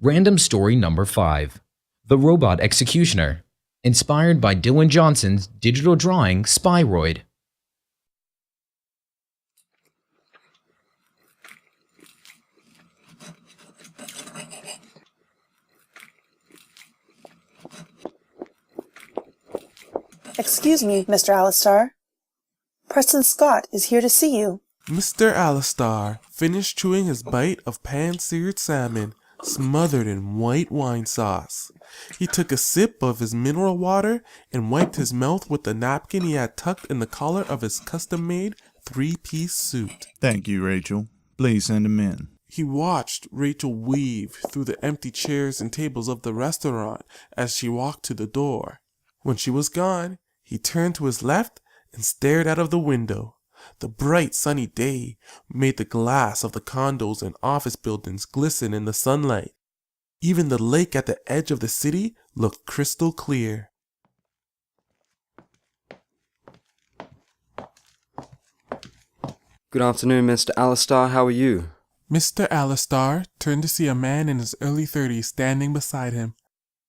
Random story number 5. The Robot Executioner. Inspired by Dylan Johnson's digital drawing Spyroid. Excuse me, Mr. Alistar. Preston Scott is here to see you. Mr. Alistar finished chewing his bite of pan-seared salmon smothered in white wine sauce. He took a sip of his mineral water and wiped his mouth with the napkin he had tucked in the collar of his custom-made 3-piece suit. Thank you, Rachel. Please send him in. He watched Rachel weave through the empty chairs and tables of the restaurant as she walked to the door. When she was gone, he turned to his left and stared out of the window. The bright sunny day made the glass of the condos and office buildings glisten in the sunlight. Even the lake at the edge of the city looked crystal clear. Good afternoon, Mr. Alistar. How are you? Mr. Alistar turned to see a man in his early 30s standing beside him.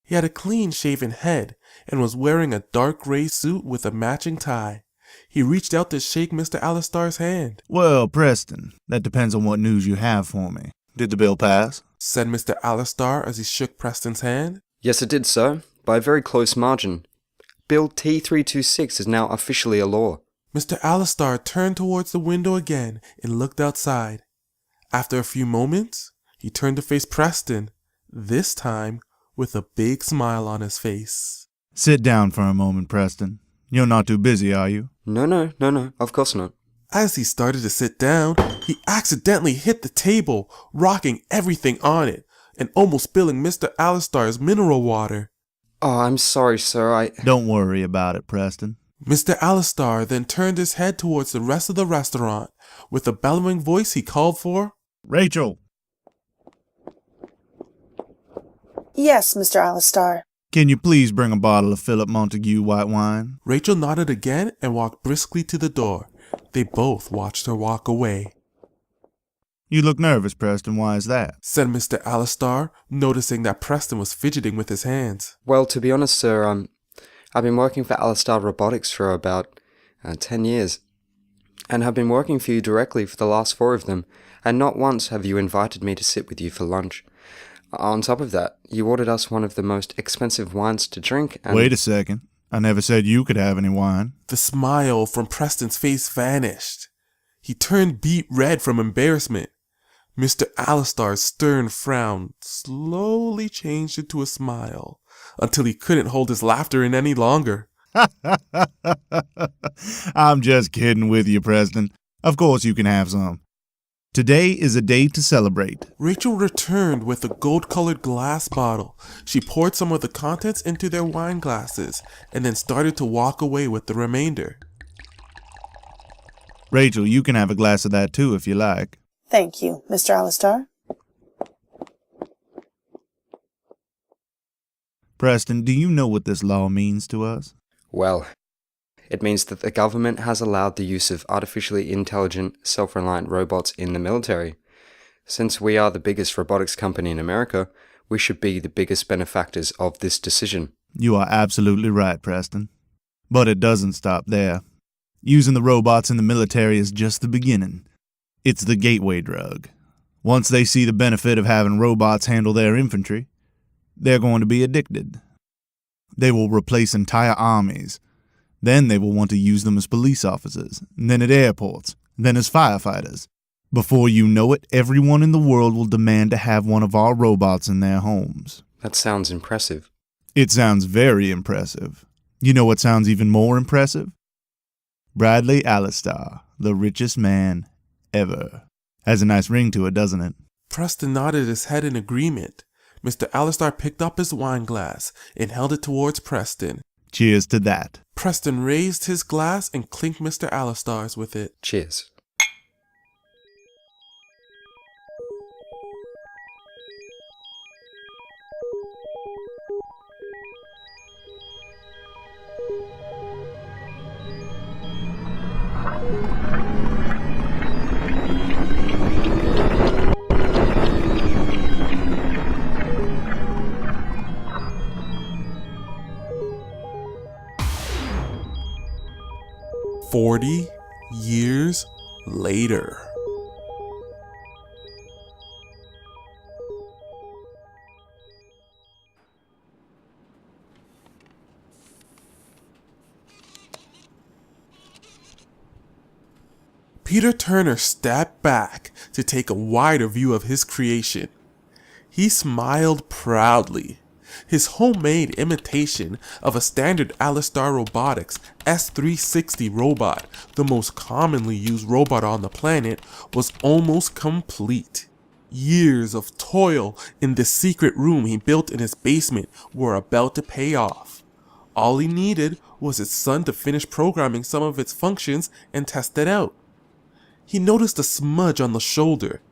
He had a clean-shaven head and was wearing a dark gray suit with a matching tie. He reached out to shake Mr. Alistar's hand. Well, Preston, that depends on what news you have for me. Did the bill pass? Said Mr. Alistar as he shook Preston's hand. Yes, it did, sir. By a very close margin. Bill T326 is now officially a law. Mr. Alistar turned towards the window again and looked outside. After a few moments, he turned to face Preston, this time with a big smile on his face. Sit down for a moment, Preston. You're not too busy, are you? No, of course not. As he started to sit down, he accidentally hit the table, rocking everything on it, and almost spilling Mr. Alistar's mineral water. Oh, I'm sorry, sir, Don't worry about it, Preston. Mr. Alistar then turned his head towards the rest of the restaurant. With a bellowing voice, he called for Rachel! Yes, Mr. Alistar. Can you please bring a bottle of Philip Montague white wine? Rachel nodded again and walked briskly to the door. They both watched her walk away. You look nervous, Preston. Why is that? Said Mr. Alistar, noticing that Preston was fidgeting with his hands. Well, to be honest, sir, I've been working for Alistar Robotics for about 10 years, and have been working for you directly for the last 4 of them, and not once have you invited me to sit with you for lunch. On top of that, you ordered us one of the most expensive wines to drink and— Wait a second. I never said you could have any wine. The smile from Preston's face vanished. He turned beet red from embarrassment. Mr. Alistar's stern frown slowly changed into a smile until he couldn't hold his laughter in any longer. I'm just kidding with you, Preston. Of course you can have some. Today is a day to celebrate. Rachel returned with a gold-colored glass bottle. She poured some of the contents into their wine glasses and then started to walk away with the remainder. Rachel, you can have a glass of that too if you like. Thank you, Mr. Alistar. Preston, do you know what this law means to us? Well, it means that the government has allowed the use of artificially intelligent, self-reliant robots in the military. Since we are the biggest robotics company in America, we should be the biggest benefactors of this decision. You are absolutely right, Preston. But it doesn't stop there. Using the robots in the military is just the beginning. It's the gateway drug. Once they see the benefit of having robots handle their infantry, they're going to be addicted. They will replace entire armies. Then they will want to use them as police officers, then at airports, then as firefighters. Before you know it, everyone in the world will demand to have one of our robots in their homes. That sounds impressive. It sounds very impressive. You know what sounds even more impressive? Bradley Alistar, the richest man ever. Has a nice ring to it, doesn't it? Preston nodded his head in agreement. Mr. Alistar picked up his wine glass and held it towards Preston. Cheers to that. Preston raised his glass and clinked Mr. Alistar's with it. Cheers. 40 years later. Peter Turner stepped back to take a wider view of his creation. He smiled proudly. His homemade imitation of a standard Alistar Robotics S360 robot, the most commonly used robot on the planet, was almost complete. Years of toil in the secret room he built in his basement were about to pay off. All he needed was his son to finish programming some of its functions and test it out. He noticed a smudge on the shoulder.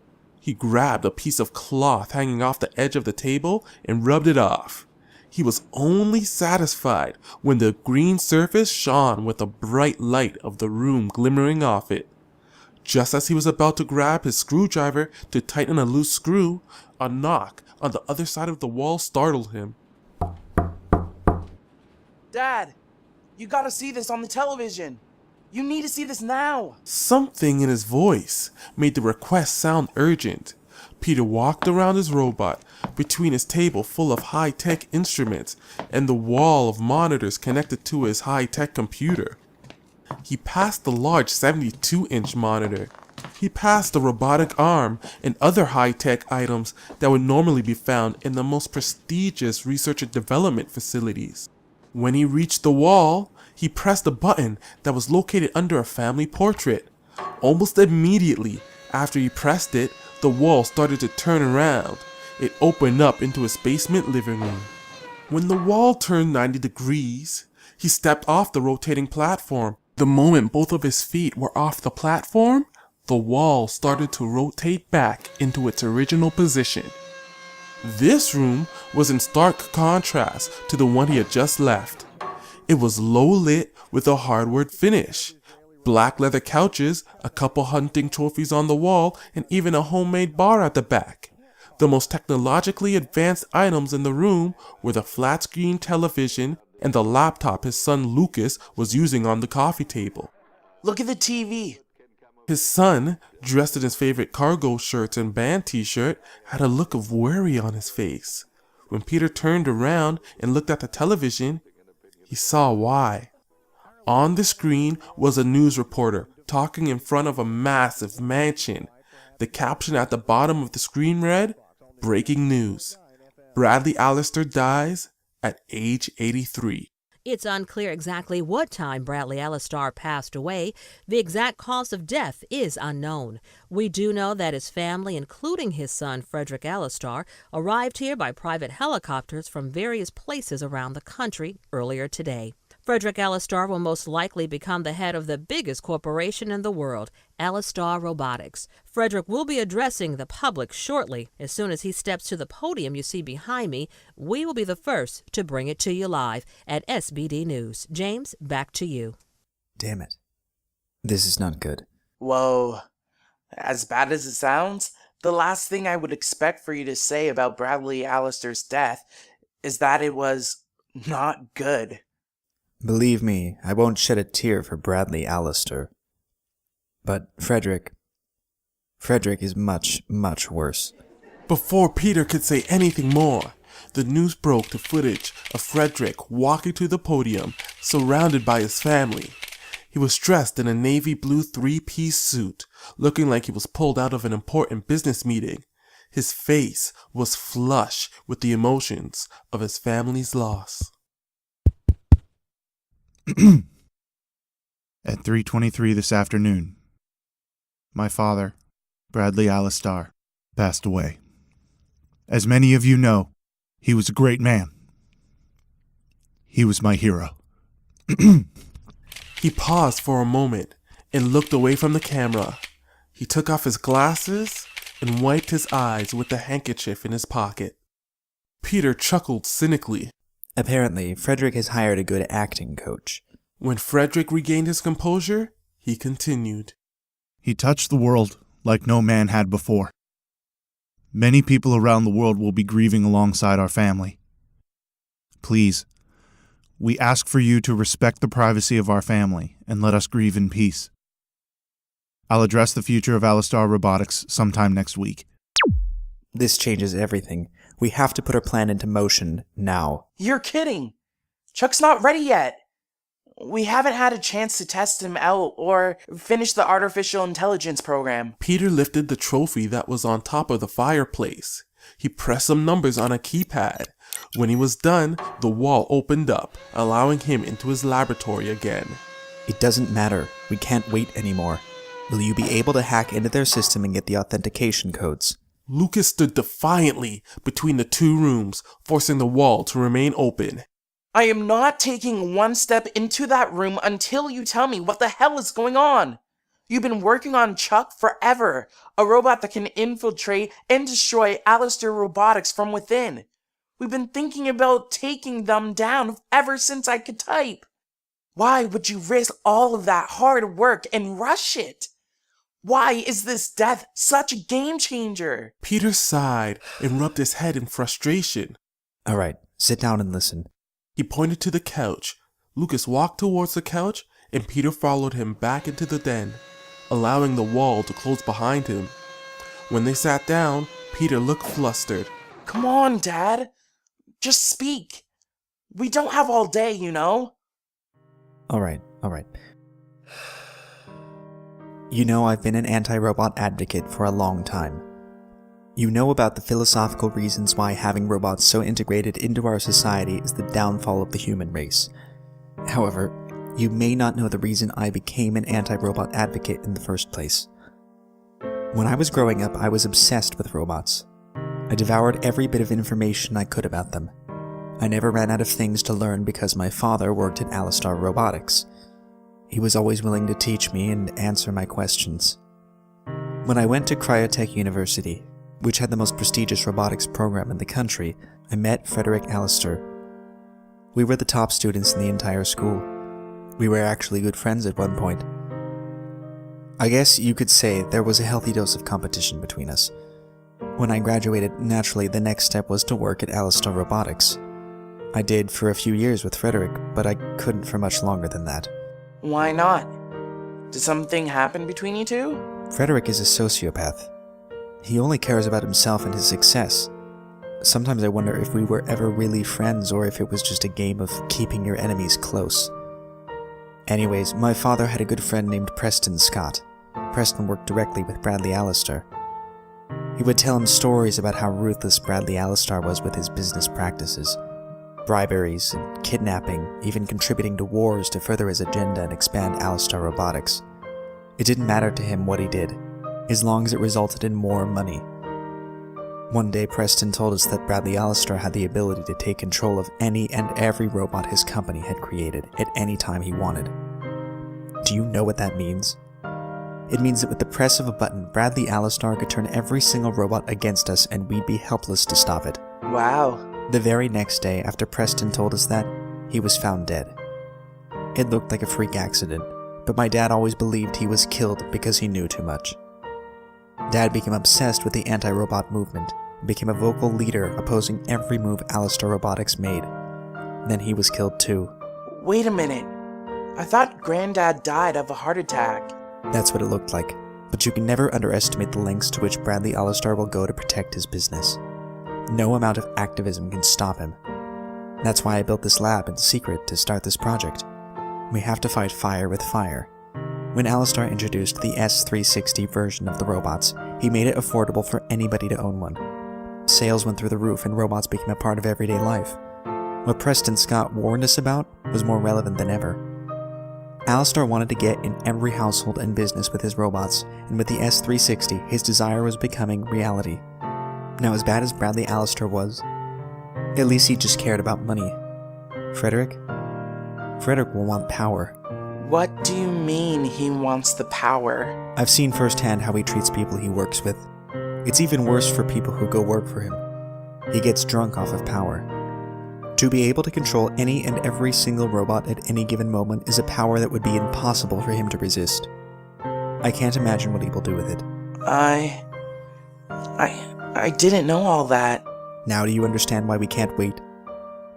He grabbed a piece of cloth hanging off the edge of the table and rubbed it off. He was only satisfied when the green surface shone with the bright light of the room glimmering off it. Just as he was about to grab his screwdriver to tighten a loose screw, a knock on the other side of the wall startled him. Dad, you gotta see this on the television. You need to see this now. Something in his voice made the request sound urgent. Peter walked around his robot, between his table full of high-tech instruments and the wall of monitors connected to his high-tech computer. He passed the large 72-inch monitor. He passed the robotic arm and other high-tech items that would normally be found in the most prestigious research and development facilities. When he reached the wall, he pressed a button that was located under a family portrait. Almost immediately after he pressed it, the wall started to turn around. It opened up into his basement living room. When the wall turned 90 degrees, he stepped off the rotating platform. The moment both of his feet were off the platform, the wall started to rotate back into its original position. This room was in stark contrast to the one he had just left. It was low lit with a hardwood finish. Black leather couches, a couple hunting trophies on the wall, and even a homemade bar at the back. The most technologically advanced items in the room were the flat screen television and the laptop his son Lucas was using on the coffee table. Look at the TV. His son, dressed in his favorite cargo shirts and band t-shirt, had a look of worry on his face. When Peter turned around and looked at the television, he saw why. On the screen was a news reporter talking in front of a massive mansion. The caption at the bottom of the screen read, "Breaking news. Bradley Alistar dies at age 83. It's unclear exactly what time Bradley Alistar passed away. The exact cause of death is unknown. We do know that his family, including his son Frederick Alistar, arrived here by private helicopters from various places around the country earlier today. Frederick Alistar will most likely become the head of the biggest corporation in the world, Alistar Robotics. Frederick will be addressing the public shortly. As soon as he steps to the podium you see behind me, we will be the first to bring it to you live at SBD News. James, back to you. Damn it. This is not good. Whoa. As bad as it sounds, the last thing I would expect for you to say about Bradley Alistar's death is that it was not good. Believe me, I won't shed a tear for Bradley Alistar. But Frederick is much, much worse. Before Peter could say anything more, the news broke to footage of Frederick walking to the podium, surrounded by his family. He was dressed in a navy blue three-piece suit, looking like he was pulled out of an important business meeting. His face was flush with the emotions of his family's loss. At 3:23 this afternoon, my father, Bradley Alistar, passed away. As many of you know, he was a great man. He was my hero. He paused for a moment and looked away from the camera. He took off his glasses and wiped his eyes with the handkerchief in his pocket. Peter chuckled cynically. Apparently, Frederick has hired a good acting coach. When Frederick regained his composure, he continued. He touched the world like no man had before. Many people around the world will be grieving alongside our family. Please, we ask for you to respect the privacy of our family and let us grieve in peace. I'll address the future of Alistar Robotics sometime next week. This changes everything. We have to put our plan into motion now. You're kidding! Chuck's not ready yet! We haven't had a chance to test him out or finish the artificial intelligence program. Peter lifted the trophy that was on top of the fireplace. He pressed some numbers on a keypad. When he was done, the wall opened up, allowing him into his laboratory again. It doesn't matter. We can't wait anymore. Will you be able to hack into their system and get the authentication codes? Lucas stood defiantly between the two rooms, forcing the wall to remain open. I am not taking one step into that room until you tell me what the hell is going on. You've been working on Chuck forever, a robot that can infiltrate and destroy Alistar Robotics from within. We've been thinking about taking them down ever since I could type. Why would you risk all of that hard work and rush it? Why is this death such a game changer? Peter sighed and rubbed his head in frustration. Alright, sit down and listen. He pointed to the couch. Lucas walked towards the couch, and Peter followed him back into the den, allowing the wall to close behind him. When they sat down, Peter looked flustered. Come on, Dad. Just speak. We don't have all day, you know? Alright. You know I've been an anti-robot advocate for a long time. You know about the philosophical reasons why having robots so integrated into our society is the downfall of the human race. However, you may not know the reason I became an anti-robot advocate in the first place. When I was growing up, I was obsessed with robots. I devoured every bit of information I could about them. I never ran out of things to learn because my father worked at Alistar Robotics. He was always willing to teach me and answer my questions. When I went to Cryotech University, which had the most prestigious robotics program in the country, I met Frederick Alistar. We were the top students in the entire school. We were actually good friends at one point. I guess you could say there was a healthy dose of competition between us. When I graduated, naturally the next step was to work at Alistar Robotics. I did for a few years with Frederick, but I couldn't for much longer than that. Why not? Did something happen between you two? Frederick is a sociopath. He only cares about himself and his success. Sometimes I wonder if we were ever really friends or if it was just a game of keeping your enemies close. Anyways, my father had a good friend named Preston Scott. Preston worked directly with Bradley Alistar. He would tell him stories about how ruthless Bradley Alistar was with his business practices. Briberies and kidnapping, even contributing to wars to further his agenda and expand Alistar Robotics. It didn't matter to him what he did, as long as it resulted in more money. One day Preston told us that Bradley Alistar had the ability to take control of any and every robot his company had created at any time he wanted. Do you know what that means? It means that with the press of a button, Bradley Alistar could turn every single robot against us and we'd be helpless to stop it. Wow. The very next day after Preston told us that, he was found dead. It looked like a freak accident, but my dad always believed he was killed because he knew too much. Dad became obsessed with the anti-robot movement, and became a vocal leader opposing every move Alistar Robotics made. Then he was killed too. Wait a minute. I thought Granddad died of a heart attack. That's what it looked like, but you can never underestimate the lengths to which Bradley Alistar will go to protect his business. No amount of activism can stop him. That's why I built this lab in secret to start this project. We have to fight fire with fire. When Alistar introduced the S360 version of the robots, he made it affordable for anybody to own one. Sales went through the roof and robots became a part of everyday life. What Preston Scott warned us about was more relevant than ever. Alistar wanted to get in every household and business with his robots, and with the S360, his desire was becoming reality. Now, as bad as Bradley Alistar was, at least he just cared about money. Frederick will want power. What do you mean he wants the power? I've seen firsthand how he treats people he works with. It's even worse for people who go work for him. He gets drunk off of power. To be able to control any and every single robot at any given moment is a power that would be impossible for him to resist. I can't imagine what he will do with it. I didn't know all that. Now do you understand why we can't wait?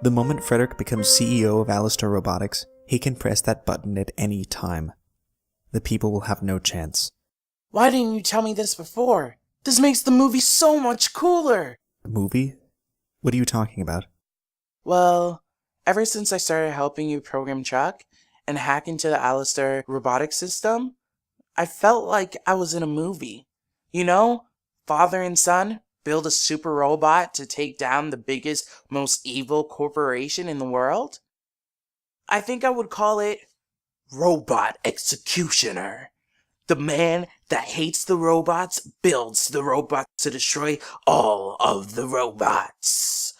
The moment Frederick becomes CEO of Alistar Robotics, he can press that button at any time. The people will have no chance. Why didn't you tell me this before? This makes the movie so much cooler! A movie? What are you talking about? Well, ever since I started helping you program Chuck and hack into the Alistar Robotics system, I felt like I was in a movie. You know, father and son build a super robot to take down the biggest, most evil corporation in the world? I think I would call it Robot Executioner. The man that hates the robots builds the robots to destroy all of the robots.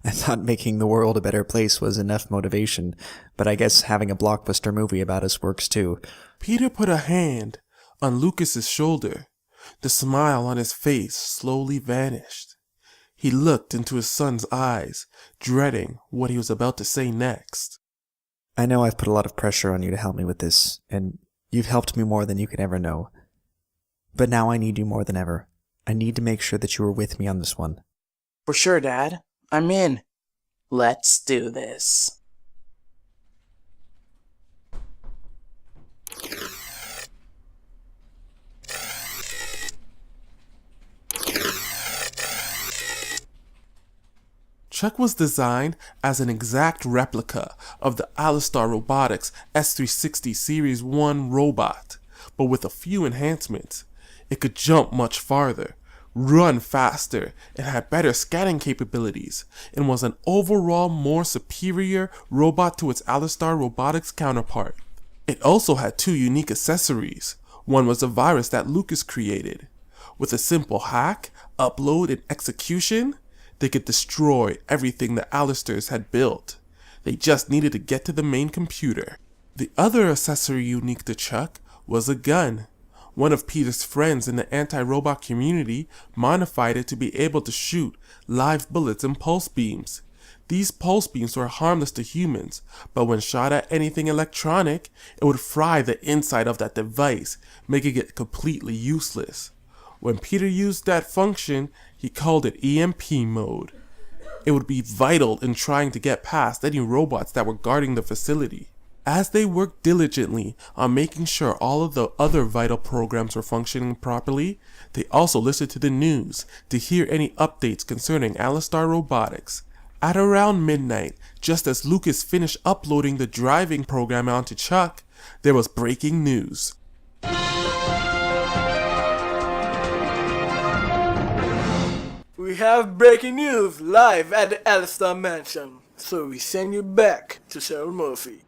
I thought making the world a better place was enough motivation, but I guess having a blockbuster movie about us works too. Peter put a hand on Lucas's shoulder. The smile on his face slowly vanished. He looked into his son's eyes, dreading what he was about to say next. I know I've put a lot of pressure on you to help me with this, and you've helped me more than you could ever know. But now I need you more than ever. I need to make sure that you are with me on this one. For sure, Dad. I'm in. Let's do this. Chuck was designed as an exact replica of the Alistar Robotics S360 Series 1 robot, but with a few enhancements. It could jump much farther, run faster, and had better scanning capabilities, and was an overall more superior robot to its Alistar Robotics counterpart. It also had two unique accessories. One was a virus that Lucas created. With a simple hack, upload, and execution, they could destroy everything the Alistars had built. They just needed to get to the main computer. The other accessory unique to Chuck was a gun. One of Peter's friends in the anti-robot community modified it to be able to shoot live bullets and pulse beams. These pulse beams were harmless to humans, but when shot at anything electronic, it would fry the inside of that device, making it completely useless. When Peter used that function, he called it EMP mode. It would be vital in trying to get past any robots that were guarding the facility. As they worked diligently on making sure all of the other vital programs were functioning properly, they also listened to the news to hear any updates concerning Alistar Robotics. At around midnight, just as Lucas finished uploading the driving program onto Chuck, there was breaking news. We have breaking news live at the Alistar Mansion, so we send you back to Cheryl Murphy.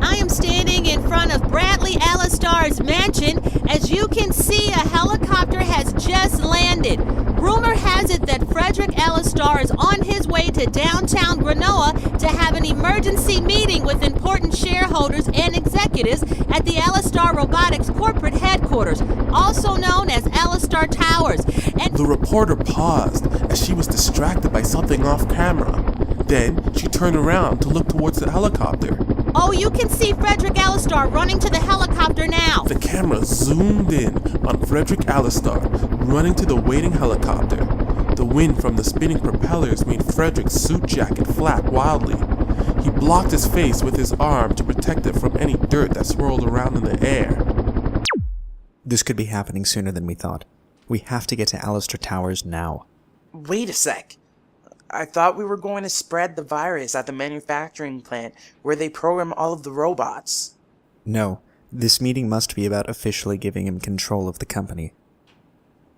I am standing in front of Bradley Alistar's mansion. As you can see, a helicopter has just landed. Rumor has it that Frederick Alistar is on his way to downtown Granoa to have an emergency meeting with important shareholders and executives at the Alistar Robotics corporate headquarters, also known as Alistar Towers. And The reporter paused as she was distracted by something off camera. Then she turned around to look towards the helicopter. oh, you can see Frederick Alistar running to the helicopter now. The camera zoomed in on Frederick Alistar running to the waiting helicopter. The wind from the spinning propellers made Frederick's suit jacket flap wildly. He blocked his face with his arm to protect it from any dirt that swirled around in the air. This could be happening sooner than we thought. We have to get to Alistar Towers now. Wait a sec. I thought we were going to spread the virus at the manufacturing plant where they program all of the robots. No, this meeting must be about officially giving him control of the company.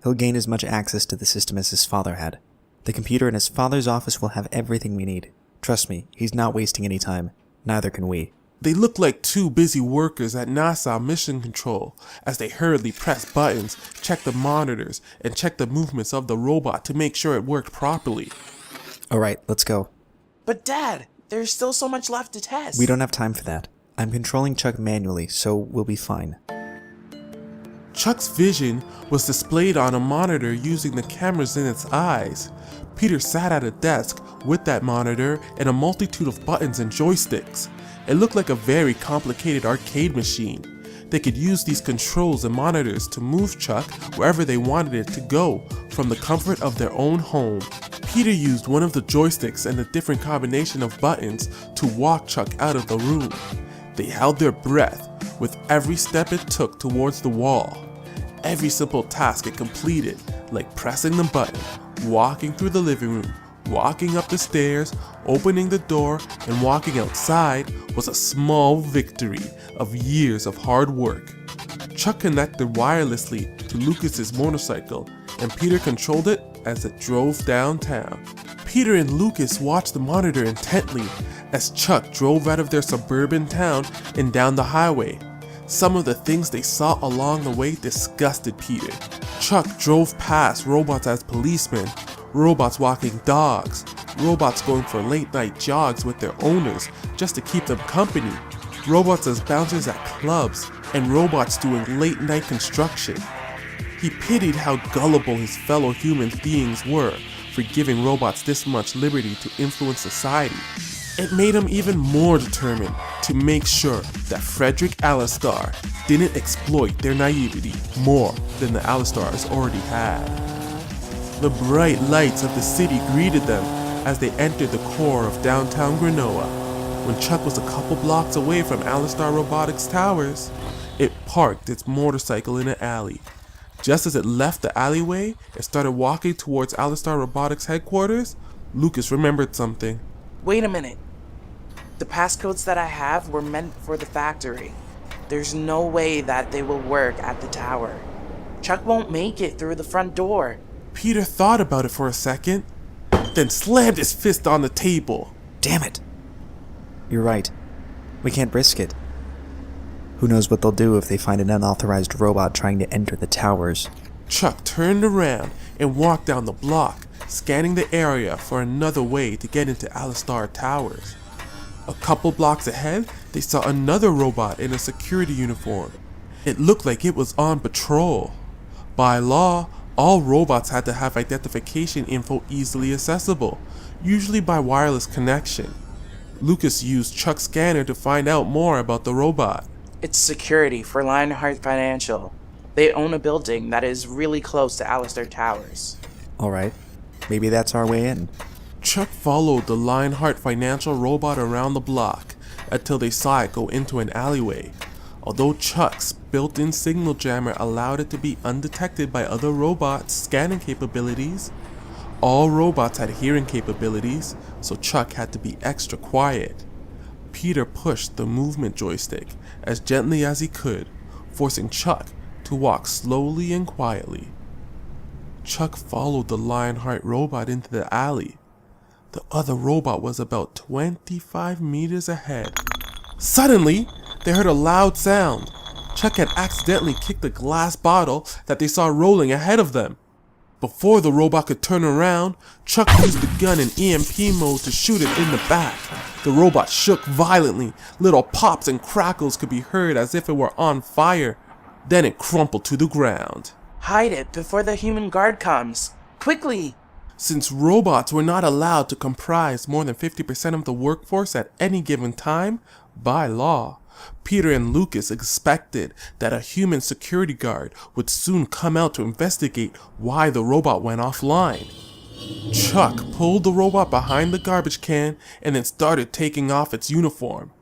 He'll gain as much access to the system as his father had. The computer in his father's office will have everything we need. Trust me, he's not wasting any time. Neither can we. They looked like two busy workers at NASA Mission Control as they hurriedly pressed buttons, checked the monitors, and checked the movements of the robot to make sure it worked properly. Alright, let's go. But Dad, there's still so much left to test. We don't have time for that. I'm controlling Chuck manually, so we'll be fine. Chuck's vision was displayed on a monitor using the cameras in its eyes. Peter sat at a desk with that monitor and a multitude of buttons and joysticks. It looked like a very complicated arcade machine. They could use these controls and monitors to move Chuck wherever they wanted it to go from the comfort of their own home. Peter used one of the joysticks and a different combination of buttons to walk Chuck out of the room. They held their breath with every step it took towards the wall. Every simple task it completed, like pressing the button, walking through the living room, walking up the stairs, opening the door, and walking outside, was a small victory of years of hard work. Chuck connected wirelessly to Lucas's motorcycle, and Peter controlled it as it drove downtown. Peter and Lucas watched the monitor intently as Chuck drove out of their suburban town and down the highway. Some of the things they saw along the way disgusted Peter. Chuck drove past robots as policemen, robots walking dogs, robots going for late night jogs with their owners just to keep them company, robots as bouncers at clubs, and robots doing late night construction. He pitied how gullible his fellow human beings were for giving robots this much liberty to influence society. It made him even more determined to make sure that Frederick Alistar didn't exploit their naivety more than the Alistars already had. The bright lights of the city greeted them as they entered the core of downtown Grenoa. When Chuck was a couple blocks away from Alistar Robotics towers, it parked its motorcycle in an alley. Just as it left the alleyway and started walking towards Alistar Robotics headquarters, Lucas remembered something. Wait a minute. The passcodes that I have were meant for the factory. There's no way that they will work at the tower. Chuck won't make it through the front door. Peter thought about it for a second, then slammed his fist on the table. Damn it. You're right. We can't risk it. Who knows what they'll do if they find an unauthorized robot trying to enter the towers. Chuck turned around and walked down the block, scanning the area for another way to get into Alistar Towers. A couple blocks ahead, they saw another robot in a security uniform. It looked like it was on patrol. By law, all robots had to have identification info easily accessible, usually by wireless connection. Lucas used Chuck's scanner to find out more about the robot. It's security for Lionheart Financial. They own a building that is really close to Alistar Towers. Alright, maybe that's our way in. Chuck followed the Lionheart Financial robot around the block until they saw it go into an alleyway. Although Chuck's built-in signal jammer allowed it to be undetected by other robots' scanning capabilities, all robots had hearing capabilities, so Chuck had to be extra quiet. Peter pushed the movement joystick as gently as he could, forcing Chuck to walk slowly and quietly. Chuck followed the Lionheart robot into the alley. The other robot was about 25 meters ahead. Suddenly, they heard a loud sound. Chuck had accidentally kicked a glass bottle that they saw rolling ahead of them. Before the robot could turn around, Chuck used the gun in EMP mode to shoot it in the back. The robot shook violently. Little pops and crackles could be heard as if it were on fire. Then it crumpled to the ground. Hide it before the human guard comes. Quickly! Since robots were not allowed to comprise more than 50% of the workforce at any given time, by law, Peter and Lucas expected that a human security guard would soon come out to investigate why the robot went offline. Chuck pulled the robot behind the garbage can and then started taking off its uniform.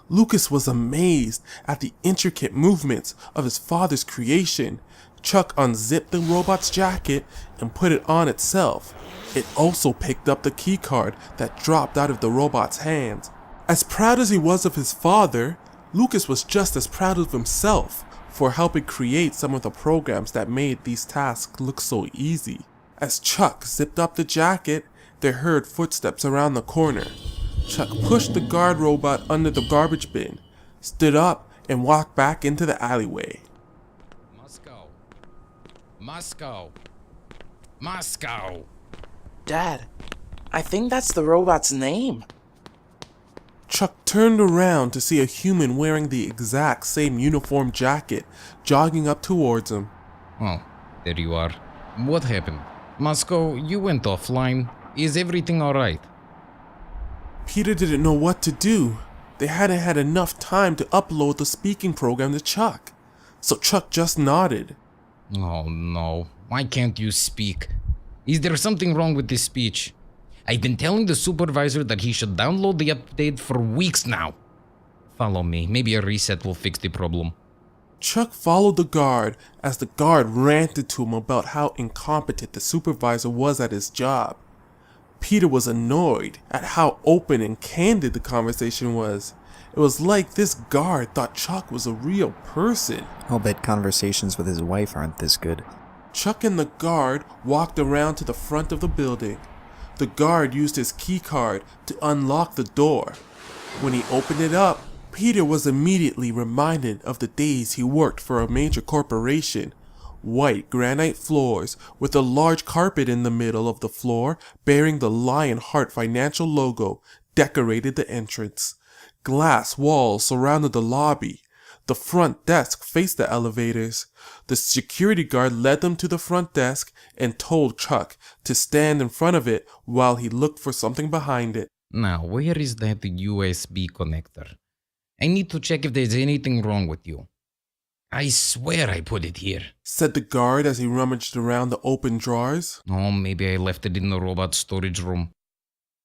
Lucas was amazed at the intricate movements of his father's creation. Chuck unzipped the robot's jacket and put it on itself. It also picked up the keycard that dropped out of the robot's hands. As proud as he was of his father, Lucas was just as proud of himself for helping create some of the programs that made these tasks look so easy. As Chuck zipped up the jacket, they heard footsteps around the corner. Chuck pushed the guard robot under the garbage bin, stood up, and walked back into the alleyway. Moscow. Dad, I think that's the robot's name. Chuck turned around to see a human wearing the exact same uniform jacket jogging up towards him. Oh, there you are. What happened? Moscow, you went offline. Is everything alright? Peter didn't know what to do. They hadn't had enough time to upload the speaking program to Chuck. so Chuck just nodded. Oh no, why can't you speak? Is there something wrong with this speech? I've been telling the supervisor that he should download the update for weeks now. Follow me, maybe a reset will fix the problem. Chuck followed the guard as the guard ranted to him about how incompetent the supervisor was at his job. Peter was annoyed at how open and candid the conversation was. It was like this guard thought Chuck was a real person. I'll bet conversations with his wife aren't this good. Chuck and the guard walked around to the front of the building. The guard used his key card to unlock the door. When he opened it up, Peter was immediately reminded of the days he worked for a major corporation. White granite floors with a large carpet in the middle of the floor bearing the Lionheart Financial logo decorated the entrance. Glass walls surrounded the lobby. The front desk faced the elevators. The security guard led them to the front desk and told Chuck to stand in front of it while he looked for something behind it. Now, where is that USB connector? I need to check if there's anything wrong with you. I swear I put it here, said the guard as he rummaged around the open drawers. Oh, maybe I left it in the robot storage room.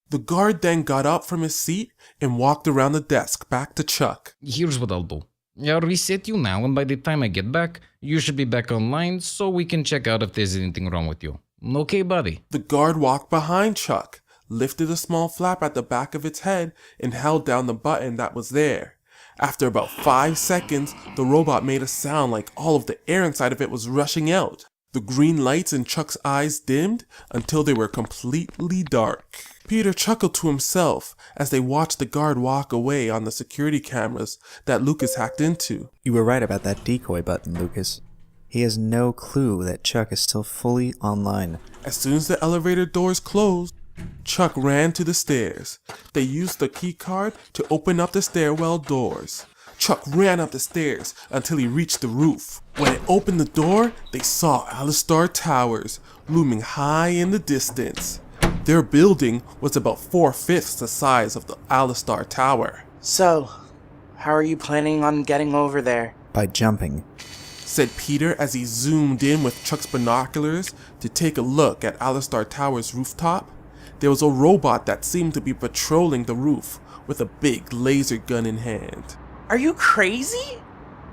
The guard then got up from his seat and walked around the desk back to Chuck. Here's what I'll do. I'll reset you now, and by the time I get back, you should be back online so we can check out if there's anything wrong with you. Okay, buddy? The guard walked behind Chuck, lifted a small flap at the back of its head, and held down the button that was there. After about 5 seconds, the robot made a sound like all of the air inside of it was rushing out. The green lights in Chuck's eyes dimmed until they were completely dark. Peter chuckled to himself as they watched the guard walk away on the security cameras that Lucas hacked into. You were right about that decoy button, Lucas. He has no clue that Chuck is still fully online. As soon as the elevator doors closed, Chuck ran to the stairs. They used the key card to open up the stairwell doors. Chuck ran up the stairs until he reached the roof. When it opened the door, they saw Alistar Towers looming high in the distance. Their building was about 4/5 the size of the Alistar Tower. So, how are you planning on getting over there? By jumping, said Peter as he zoomed in with Chuck's binoculars to take a look at Alistar Tower's rooftop. There was a robot that seemed to be patrolling the roof with a big laser gun in hand. Are you crazy?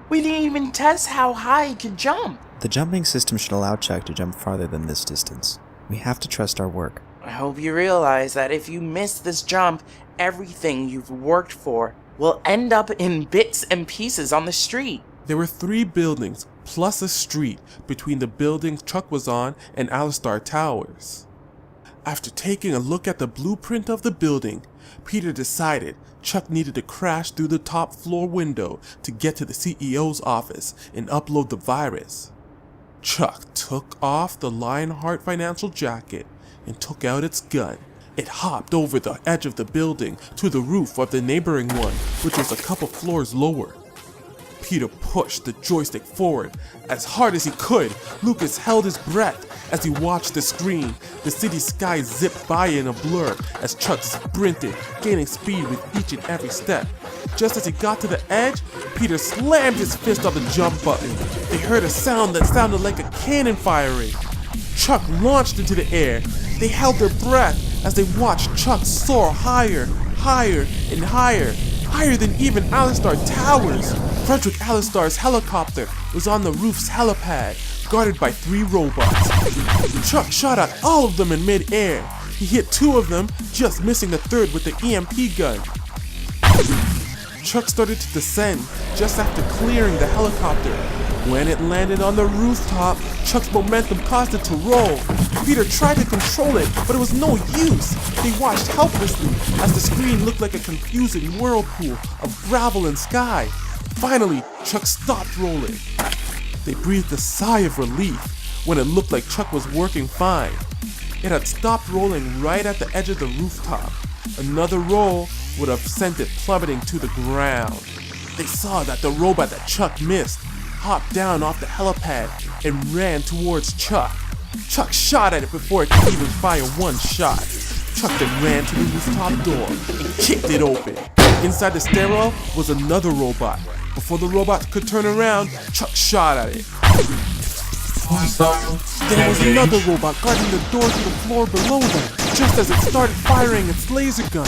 We didn't even test how high he could jump. the jumping system should allow Chuck to jump farther than this distance. We have to trust our work. I hope you realize that if you miss this jump, everything you've worked for will end up in bits and pieces on the street. There were 3 buildings, plus a street, between the buildings Chuck was on and Alistar Towers. After taking a look at the blueprint of the building, Peter decided Chuck needed to crash through the top floor window to get to the CEO's office and upload the virus. Chuck took off the Lionheart Financial jacket and took out its gun. It hopped over the edge of the building to the roof of the neighboring one, which was a couple floors lower. Peter pushed the joystick forward as hard as he could. Lucas held his breath as he watched the screen. The city sky zipped by in a blur as Chuck sprinted, gaining speed with each and every step. Just as he got to the edge, Peter slammed his fist on the jump button. They heard a sound that sounded like a cannon firing. Chuck launched into the air. They held their breath as they watched Chuck soar higher, higher, and higher, higher than even Alistar Towers. Frederick Alistar's helicopter was on the roof's helipad, guarded by 3 robots. Chuck shot at all of them in mid-air. He hit 2 of them, just missing the 3rd with the EMP gun. Chuck started to descend just after clearing the helicopter. When it landed on the rooftop, Chuck's momentum caused it to roll. Peter tried to control it, but it was no use. They watched helplessly as the screen looked like a confusing whirlpool of gravel and sky. Finally, Chuck stopped rolling. They breathed a sigh of relief when it looked like Chuck was working fine. It had stopped rolling right at the edge of the rooftop. Another roll would have sent it plummeting to the ground. They saw that the robot that Chuck missed hopped down off the helipad and ran towards Chuck. Chuck shot at it before it could even fire 1 shot. Chuck then ran to the rooftop door and kicked it open. Inside the stairwell was another robot. Before the robot could turn around, Chuck shot at it. There was another robot guarding the door to the floor below them. Just as it started firing its laser gun,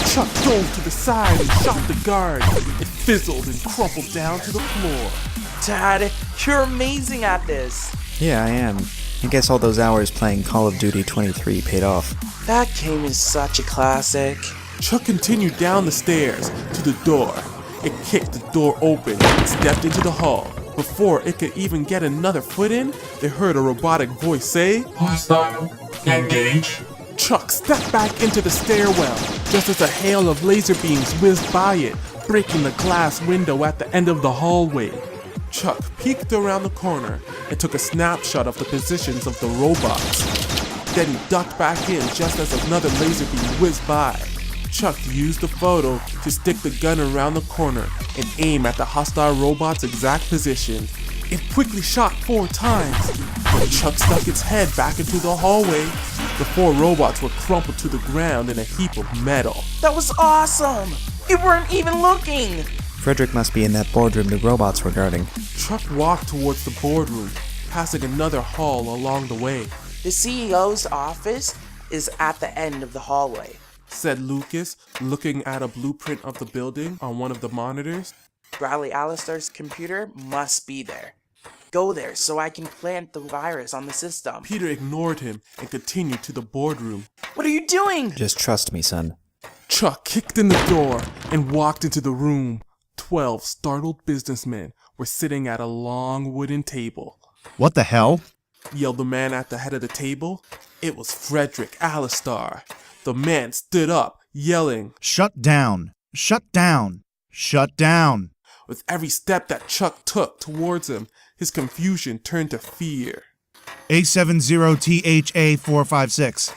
Chuck dove to the side and shot the guard. It fizzled and crumpled down to the floor. Dad, you're amazing at this. Yeah, I am. I guess all those hours playing Call of Duty 23 paid off. That game is such a classic. Chuck continued down the stairs to the door. It kicked the door open and stepped into the hall. Before it could even get another foot in, they heard a robotic voice say, "Hostile, engage." Chuck stepped back into the stairwell just as a hail of laser beams whizzed by it, breaking the glass window at the end of the hallway. Chuck peeked around the corner and took a snapshot of the positions of the robots. Then he ducked back in just as another laser beam whizzed by. Chuck used the photo to stick the gun around the corner and aim at the hostile robot's exact position. It quickly shot 4 times. When Chuck stuck its head back into the hallway, the 4 robots were crumpled to the ground in a heap of metal. That was awesome! You weren't even looking! Frederick must be in that boardroom the robots were guarding. Chuck walked towards the boardroom, passing another hall along the way. The CEO's office is at the end of the hallway, said Lucas, looking at a blueprint of the building on one of the monitors. Bradley Alistar's computer must be there. Go there so I can plant the virus on the system. Peter ignored him and continued to the boardroom. What are you doing? Just trust me, son. Chuck kicked in the door and walked into the room. 12 startled businessmen were sitting at a long wooden table. What the hell? Yelled the man at the head of the table. It was Frederick Alistar. The man stood up, yelling, "Shut down! Shut down! Shut down!" With every step that Chuck took towards him, his confusion turned to fear. A70THA456.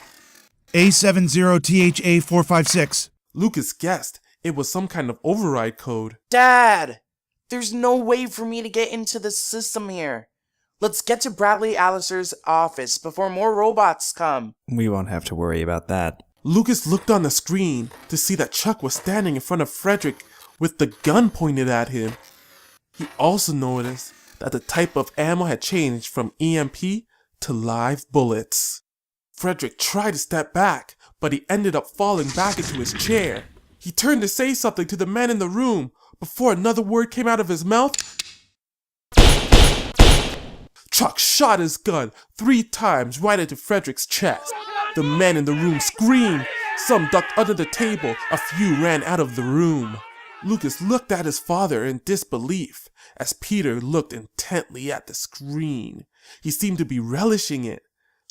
A70THA456. Lucas guessed it was some kind of override code. Dad! There's no way for me to get into the system here. Let's get to Bradley Alistar's office before more robots come. We won't have to worry about that. Lucas looked on the screen to see that Chuck was standing in front of Frederick with the gun pointed at him. He also noticed that the type of ammo had changed from EMP to live bullets. Frederick tried to step back, but he ended up falling back into his chair. He turned to say something to the man in the room. Before another word came out of his mouth, Chuck shot his gun 3 times right into Frederick's chest. The men in the room screamed. Some ducked under the table. A few ran out of the room. Lucas looked at his father in disbelief as Peter looked intently at the screen. He seemed to be relishing it,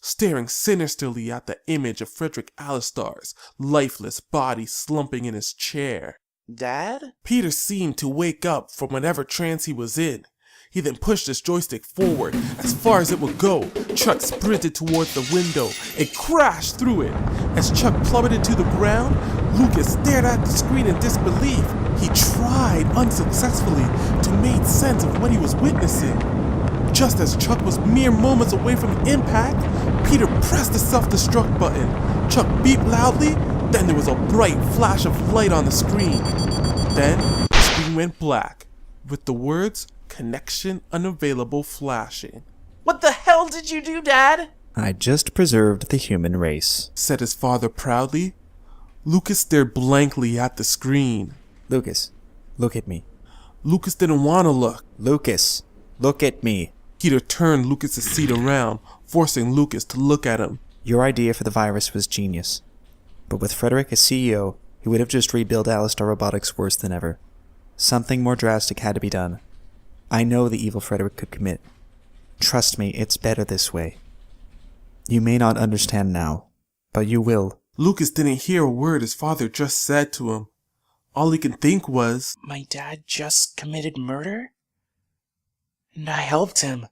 staring sinisterly at the image of Frederick Alistar's lifeless body slumping in his chair. Dad? Peter seemed to wake up from whatever trance he was in. He then pushed his joystick forward as far as it would go. Chuck sprinted towards the window and crashed through it. As Chuck plummeted to the ground, Lucas stared at the screen in disbelief. He tried unsuccessfully to make sense of what he was witnessing. Just as Chuck was mere moments away from impact, Peter pressed the self-destruct button. Chuck beeped loudly, then there was a bright flash of light on the screen. Then, the screen went black, with the words, "Connection unavailable" flashing. What the hell did you do, Dad? I just preserved the human race, said his father proudly. Lucas stared blankly at the screen. Lucas, look at me. Lucas didn't want to look. Lucas, look at me. Peter turned Lucas' seat around, forcing Lucas to look at him. Your idea for the virus was genius. But with Frederick as CEO, he would have just rebuilt Alistar Robotics worse than ever. Something more drastic had to be done. I know the evil Frederick could commit. Trust me, it's better this way. You may not understand now, but you will. Lucas didn't hear a word his father just said to him. All he could think was, my dad just committed murder? And I helped him.